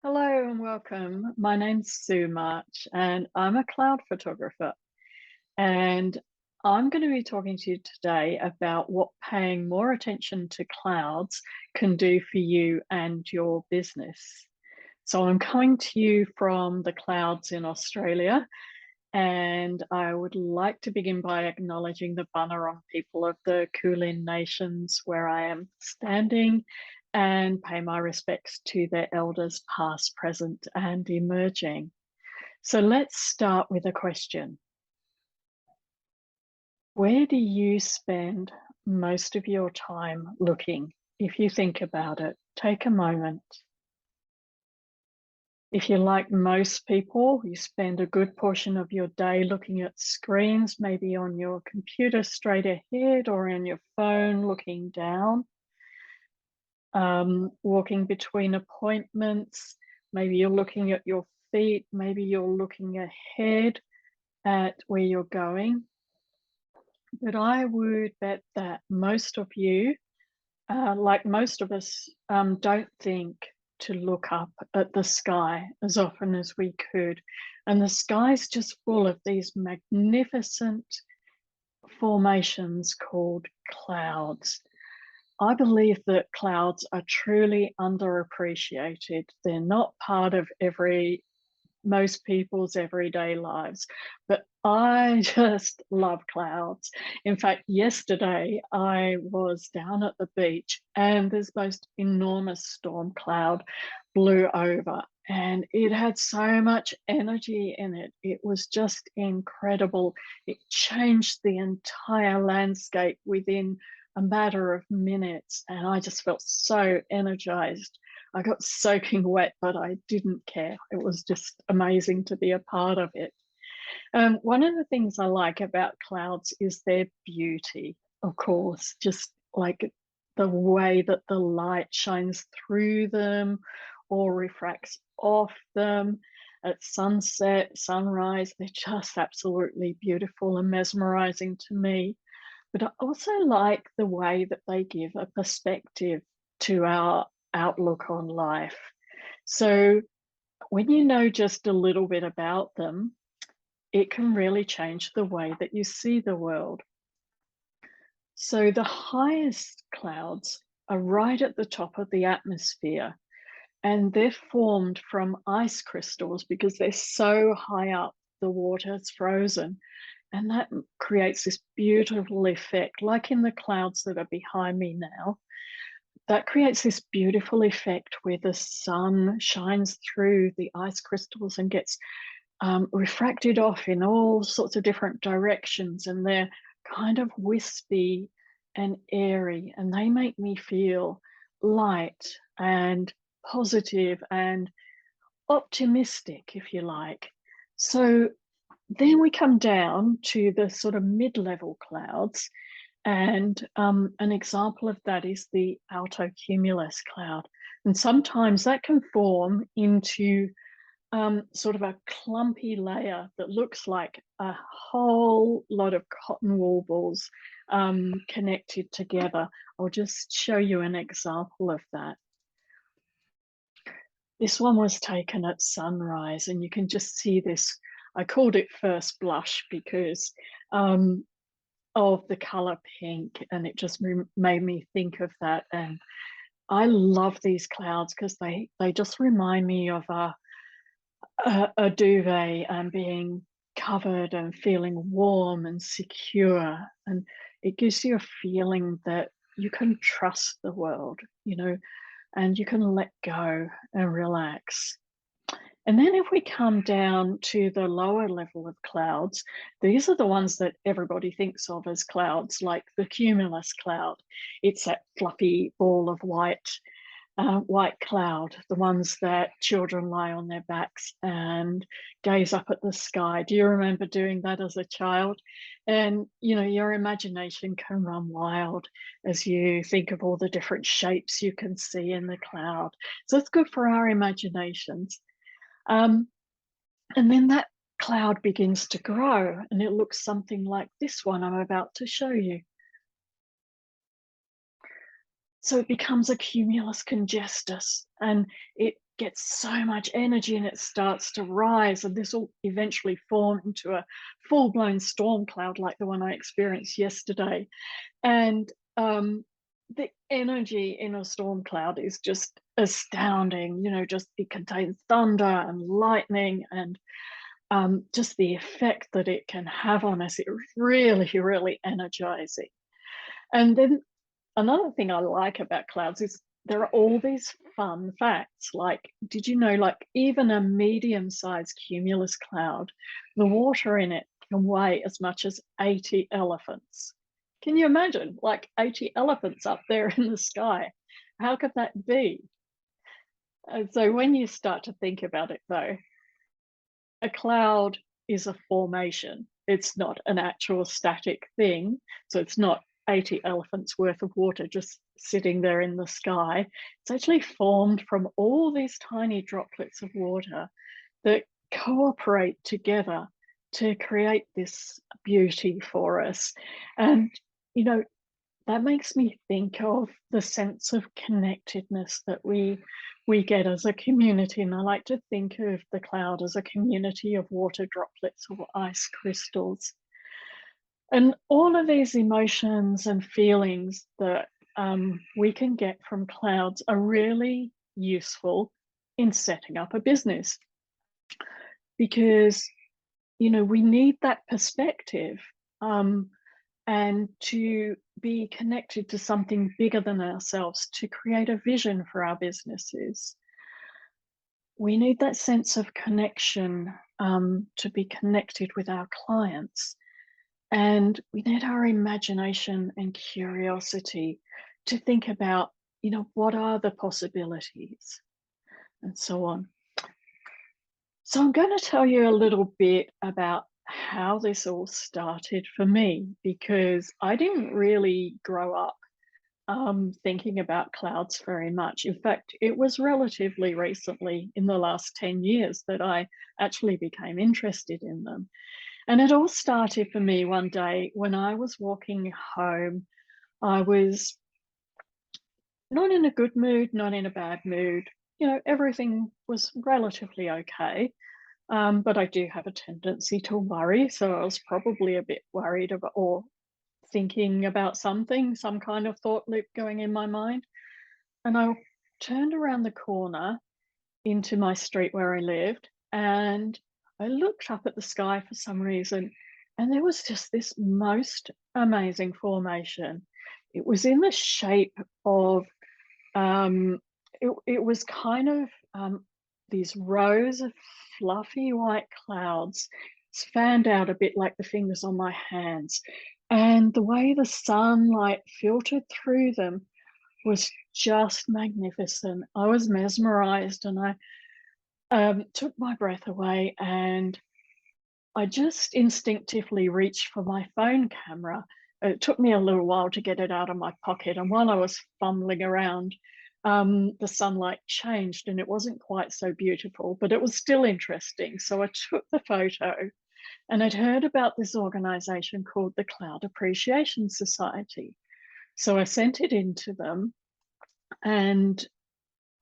Hello and welcome. My name's Sue March and I'm a cloud photographer. And I'm going to be talking to you today about what paying more attention to clouds can do for you and your business. So I'm coming to you from the clouds in Australia, and I would like to begin by acknowledging the Bunurong people of the Kulin Nations where I am standing and pay my respects to their elders past, present and emerging. So let's start with a question. Where do you spend most of your time looking? If you think about it, take a moment. If you're like most people, you spend a good portion of your day looking at screens, maybe on your computer straight ahead or on your phone looking down, walking between appointments. Maybe you're looking at your feet, maybe you're looking ahead at where you're going. But I would bet that most of you, like most of us, don't think to look up at the sky as often as we could. And the sky's just full of these magnificent formations called clouds. I believe that clouds are truly underappreciated. They're not part of most people's everyday lives. But I just love clouds. In fact, yesterday I was down at the beach and this most enormous storm cloud blew over and it had so much energy in it. It was just incredible. It changed the entire landscape within a matter of minutes and I just felt so energized. I got soaking wet, but I didn't care. It was just amazing to be a part of it. One of the things I like about clouds is their beauty, of course, just like the way that the light shines through them or refracts off them at sunset, sunrise. They're just absolutely beautiful and mesmerizing to me. But I also like the way that they give a perspective to our outlook on life. So when you know just a little bit about them, it can really change the way that you see the world. So the highest clouds are right at the top of the atmosphere, and they're formed from ice crystals because they're so high up, the water's frozen. And that creates this beautiful effect, like in the clouds that are behind me now. That creates this beautiful effect where the sun shines through the ice crystals and gets refracted off in all sorts of different directions. And they're kind of wispy and airy, and they make me feel light and positive and optimistic, if you like. So then we come down to the sort of mid-level clouds, and an example of that is the altocumulus cloud. And sometimes that can form into sort of a clumpy layer that looks like a whole lot of cotton wool balls connected together. I'll just show you an example of that. This one was taken at sunrise, and you can just see this. I called it first blush because of the color pink, and it just made me think of that. And I love these clouds because they just remind me of a duvet and being covered and feeling warm and secure, and it gives you a feeling that you can trust the world, and you can let go and relax. And then if we come down to the lower level of clouds, these are the ones that everybody thinks of as clouds, like the cumulus cloud. It's that fluffy ball of white cloud, the ones that children lie on their backs and gaze up at the sky. Do you remember doing that as a child? And, your imagination can run wild as you think of all the different shapes you can see in the cloud. So it's good for our imaginations. Um, and then that cloud begins to grow and it looks something like this one I'm about to show you. So it becomes a cumulus congestus and it gets so much energy and it starts to rise, and this will eventually form into a full-blown storm cloud like the one I experienced yesterday. And the energy in a storm cloud is just astounding. Just it contains thunder and lightning and just the effect that it can have on us. It's really, really energizing. And then another thing I like about clouds is there are all these fun facts. Like, did you know, like, even a medium-sized cumulus cloud, the water in it can weigh as much as 80 elephants? Can you imagine, like 80 elephants up there in the sky? How could that be? And so when you start to think about it, though, a cloud is a formation. It's not an actual static thing. So it's not 80 elephants worth of water just sitting there in the sky. It's actually formed from all these tiny droplets of water that cooperate together to create this beauty for us. And, you know, that makes me think of the sense of connectedness that we get as a community, and I like to think of the cloud as a community of water droplets or ice crystals. And all of these emotions and feelings that we can get from clouds are really useful in setting up a business because we need that perspective. And to be connected to something bigger than ourselves, to create a vision for our businesses. We need that sense of connection, to be connected with our clients. And we need our imagination and curiosity to think about, what are the possibilities and so on. So I'm going to tell you a little bit about how this all started for me, because I didn't really grow up thinking about clouds very much. In fact, it was relatively recently, in the last 10 years, that I actually became interested in them. And it all started for me one day when I was walking home. I was not in a good mood, not in a bad mood. Everything was relatively okay. But I do have a tendency to worry, so I was probably a bit worried about or thinking about something, some kind of thought loop going in my mind. And I turned around the corner into my street where I lived, and I looked up at the sky for some reason, and there was just this most amazing formation. It was in the shape of it was kind of these rows of fluffy white clouds fanned out a bit like the fingers on my hands. And the way the sunlight filtered through them was just magnificent. I was mesmerized, and I took my breath away, and I just instinctively reached for my phone camera. It took me a little while to get it out of my pocket, and while I was fumbling around, the sunlight changed and it wasn't quite so beautiful, but it was still interesting. So I took the photo, and I'd heard about this organization called the Cloud Appreciation Society. So I sent it in to them, and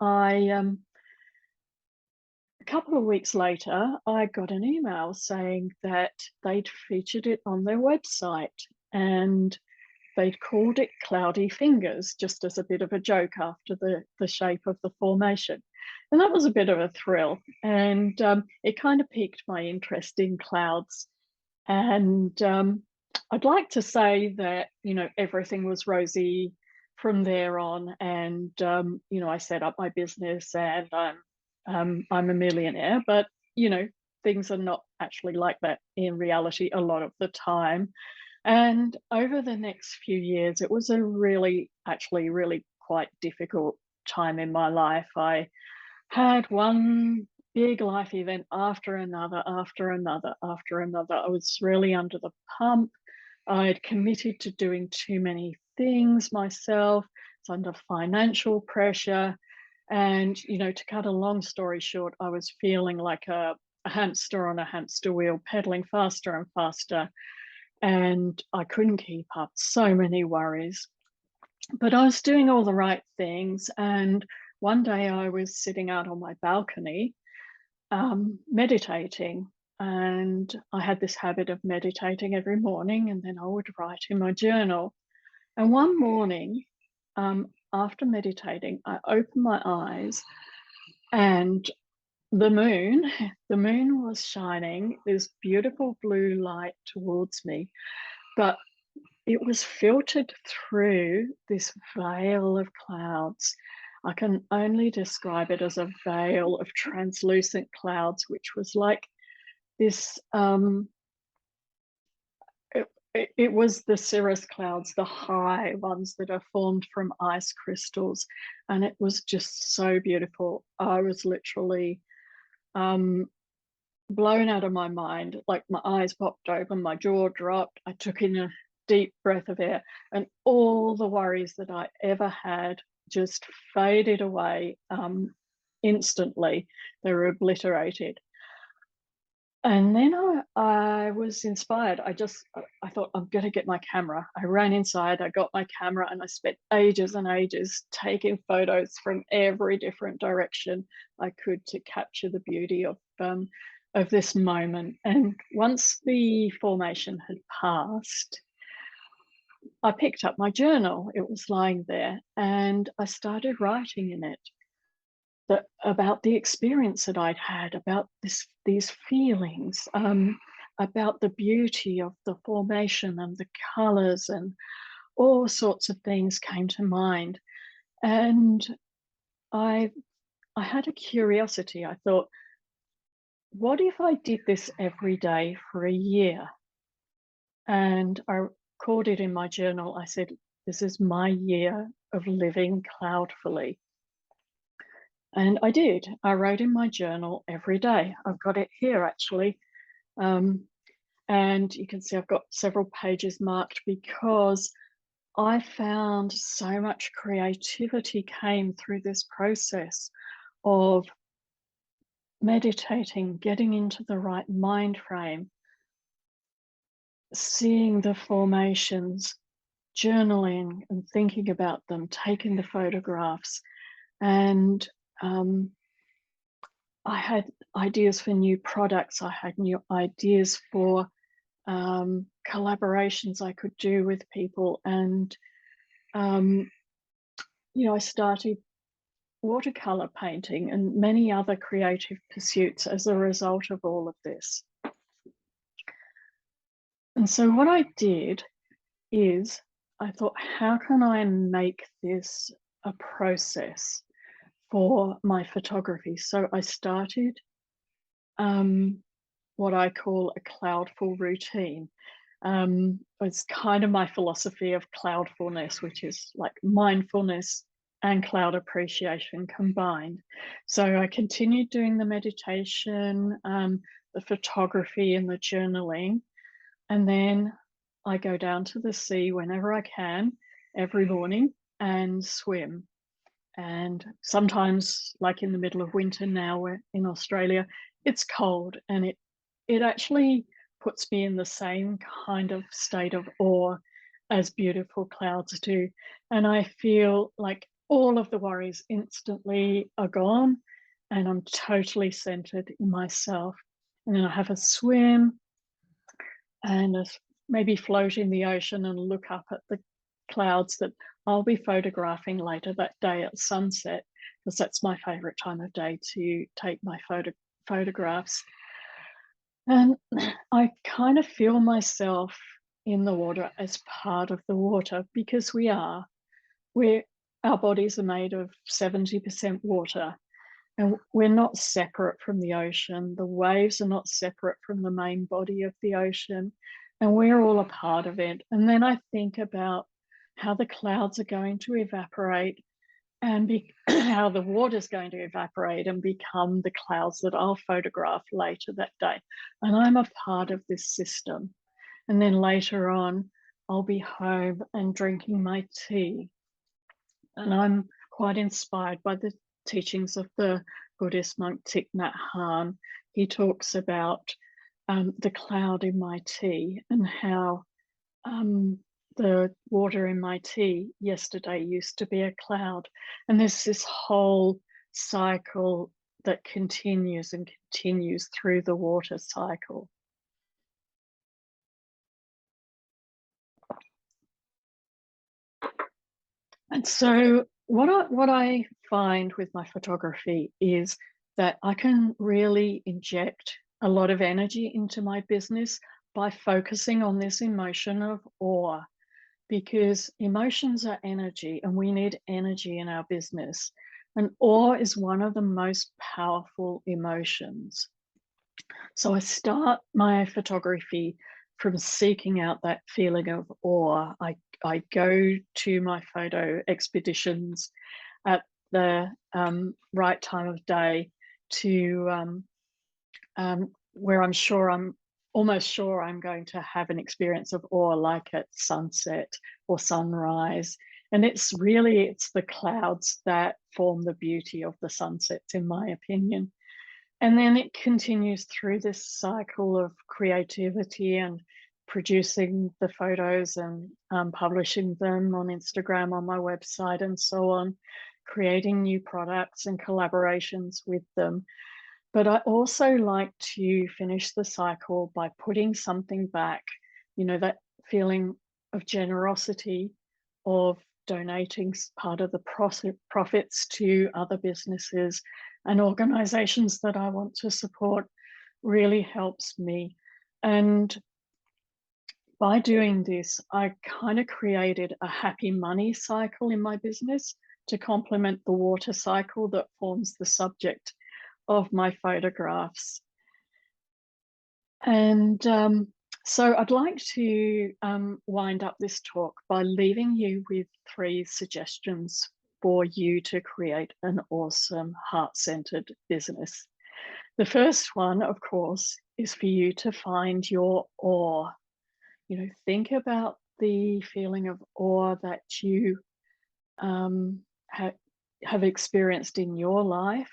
I a couple of weeks later, I got an email saying that they'd featured it on their website, and they'd called it Cloudy Fingers, just as a bit of a joke after the shape of the formation. And that was a bit of a thrill. And it kind of piqued my interest in clouds. And I'd like to say that, everything was rosy from there on. And, I set up my business, and I'm a millionaire, but, things are not actually like that in reality a lot of the time. And over the next few years, it was a actually really quite difficult time in my life. I had one big life event after another, after another, after another. I was really under the pump. I'd committed to doing too many things myself. It's under financial pressure. And, to cut a long story short, I was feeling like a hamster on a hamster wheel, pedaling faster and faster. And I couldn't keep up, so many worries. But I was doing all the right things, and one day I was sitting out on my balcony, meditating, and I had this habit of meditating every morning, and then I would write in my journal. And one morning, after meditating, I opened my eyes, and the moon, the moon was shining this beautiful blue light towards me, but it was filtered through this veil of clouds. I can only describe it as a veil of translucent clouds, which was like this. It was the cirrus clouds, the high ones that are formed from ice crystals, and it was just so beautiful. I was literally um, blown out of my mind. Like my eyes popped open, my jaw dropped. I took in a deep breath of air, and all the worries that I ever had just faded away instantly. They were obliterated. And then I was inspired. I thought, I'm going to get my camera. I ran inside, I got my camera, and I spent ages and ages taking photos from every different direction I could to capture the beauty of this moment. And once the formation had passed, I picked up my journal. It was lying there, and I started writing in it about the experience that I'd had, about these feelings, about the beauty of the formation and the colors, and all sorts of things came to mind. And I I had a curiosity. I thought, what if I did this every day for a year? And I recorded in my journal, I said, this is my year of living cloudfully. And I did. I wrote in my journal every day. I've got it here actually. Um, and you can see I've got several pages marked because I found so much creativity came through this process of meditating, getting into the right mind frame, seeing the formations, journaling and thinking about them, taking the photographs. And I had ideas for new products. I had new ideas for collaborations I could do with people. And, um, I started watercolor painting and many other creative pursuits as a result of all of this. And so what I did is I thought, how can I make this a process for my photography? So I started what I call a cloudful routine. It's kind of my philosophy of cloudfulness, which is like mindfulness and cloud appreciation combined. So I continued doing the meditation, the photography, and the journaling. And then I go down to the sea whenever I can every morning and swim. And sometimes, like in the middle of winter now, we're in Australia, it's cold, and it actually puts me in the same kind of state of awe as beautiful clouds do. And I feel like all of the worries instantly are gone, and I'm totally centered in myself. And then I have a swim and maybe float in the ocean and look up at the clouds that I'll be photographing later that day at sunset, because that's my favorite time of day to take my photographs. And I kind of feel myself in the water as part of the water, because we're our bodies are made of 70% water, and we're not separate from the ocean. The waves are not separate from the main body of the ocean, and we're all a part of it. And then I think about how the clouds are going to evaporate, and how the water's going to evaporate and become the clouds that I'll photograph later that day. And I'm a part of this system. And then later on, I'll be home and drinking my tea. And I'm quite inspired by the teachings of the Buddhist monk Thich Nhat Hanh. He talks about the cloud in my tea, and how the water in my tea yesterday used to be a cloud. And there's this whole cycle that continues and continues through the water cycle. And so what I find with my photography is that I can really inject a lot of energy into my business by focusing on this emotion of awe, because emotions are energy and we need energy in our business. And awe is one of the most powerful emotions. So I start my photography from seeking out that feeling of awe. I go to my photo expeditions at the right time of day to where I'm almost sure I'm going to have an experience of awe, like at sunset or sunrise. And it's the clouds that form the beauty of the sunsets, in my opinion. And then it continues through this cycle of creativity and producing the photos and publishing them on Instagram, on my website, and so on, creating new products and collaborations with them. But I also like to finish the cycle by putting something back, that feeling of generosity, of donating part of the profits to other businesses and organizations that I want to support really helps me. And by doing this, I kind of created a happy money cycle in my business to complement the water cycle that forms the subject of my photographs. And so I'd like to wind up this talk by leaving you with 3 suggestions for you to create an awesome heart-centered business. The first one, of course, is for you to find your awe. Think about the feeling of awe that you um, have experienced in your life.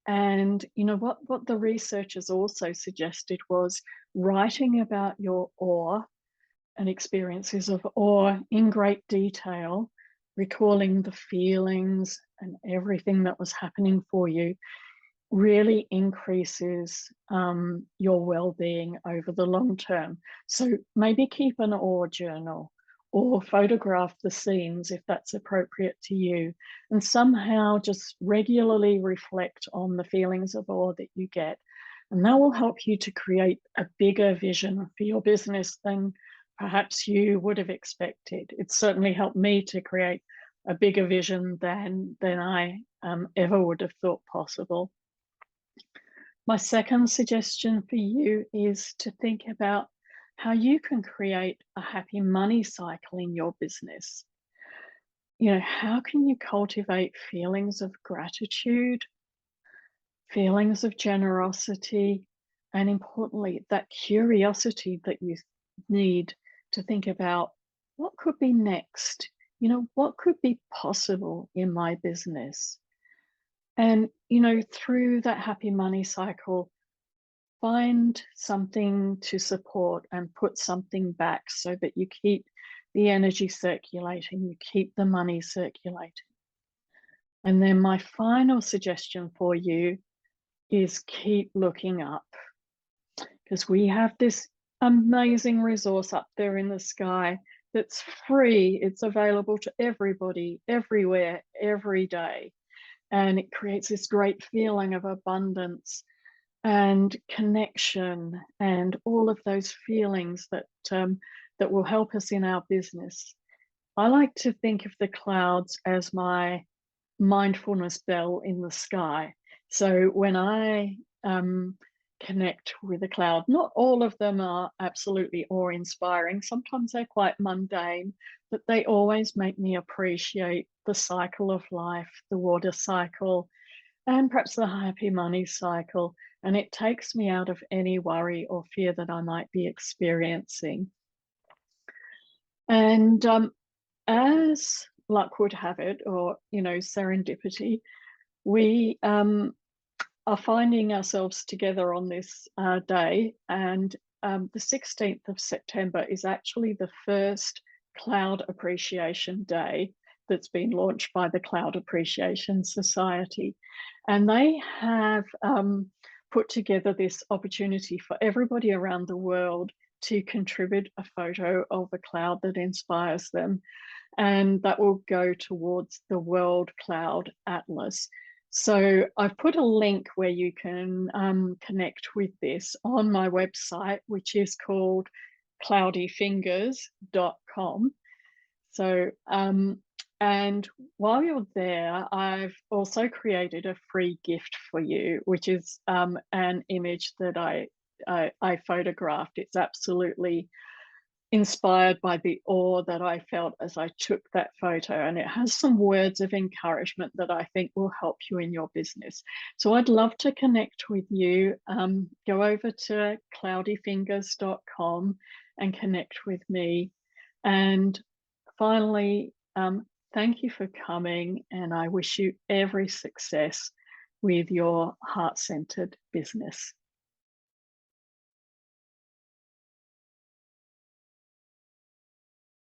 And what the researchers also suggested was writing about your awe and experiences of awe in great detail, recalling the feelings and everything that was happening for you, really increases your well-being over the long term. So maybe keep an awe journal or photograph the scenes if that's appropriate to you, and somehow just regularly reflect on the feelings of awe that you get. And that will help you to create a bigger vision for your business than perhaps you would have expected. It's certainly helped me to create a bigger vision than I ever would have thought possible. My second suggestion for you is to think about how you can create a happy money cycle in your business. How can you cultivate feelings of gratitude, feelings of generosity, and importantly, that curiosity that you need to think about what could be next? What could be possible in my business? And, through that happy money cycle, find something to support and put something back so that you keep the energy circulating, you keep the money circulating. And then my final suggestion for you is keep looking up, because we have this amazing resource up there in the sky that's free. It's available to everybody, everywhere, every day. And it creates this great feeling of abundance and connection and all of those feelings that will help us in our business. I like to think of the clouds as my mindfulness bell in the sky. So when I connect with a cloud, not all of them are absolutely awe-inspiring. Sometimes they're quite mundane, but they always make me appreciate the cycle of life, the water cycle, and perhaps the happy money cycle. And it takes me out of any worry or fear that I might be experiencing. And as luck would have it, or serendipity, we are finding ourselves together on this day. And the 16th of September is actually the first Cloud Appreciation Day that's been launched by the Cloud Appreciation Society. And they have put together this opportunity for everybody around the world to contribute a photo of a cloud that inspires them. And that will go towards the World Cloud Atlas. So I've put a link where you can connect with this on my website, which is called cloudyfingers.com. So, and while you're there, I've also created a free gift for you, which is an image that I photographed. It's absolutely inspired by the awe that I felt as I took that photo. And it has some words of encouragement that I think will help you in your business. So I'd love to connect with you. Go over to cloudyfingers.com and connect with me. And finally, thank you for coming. And I wish you every success with your heart-centered business.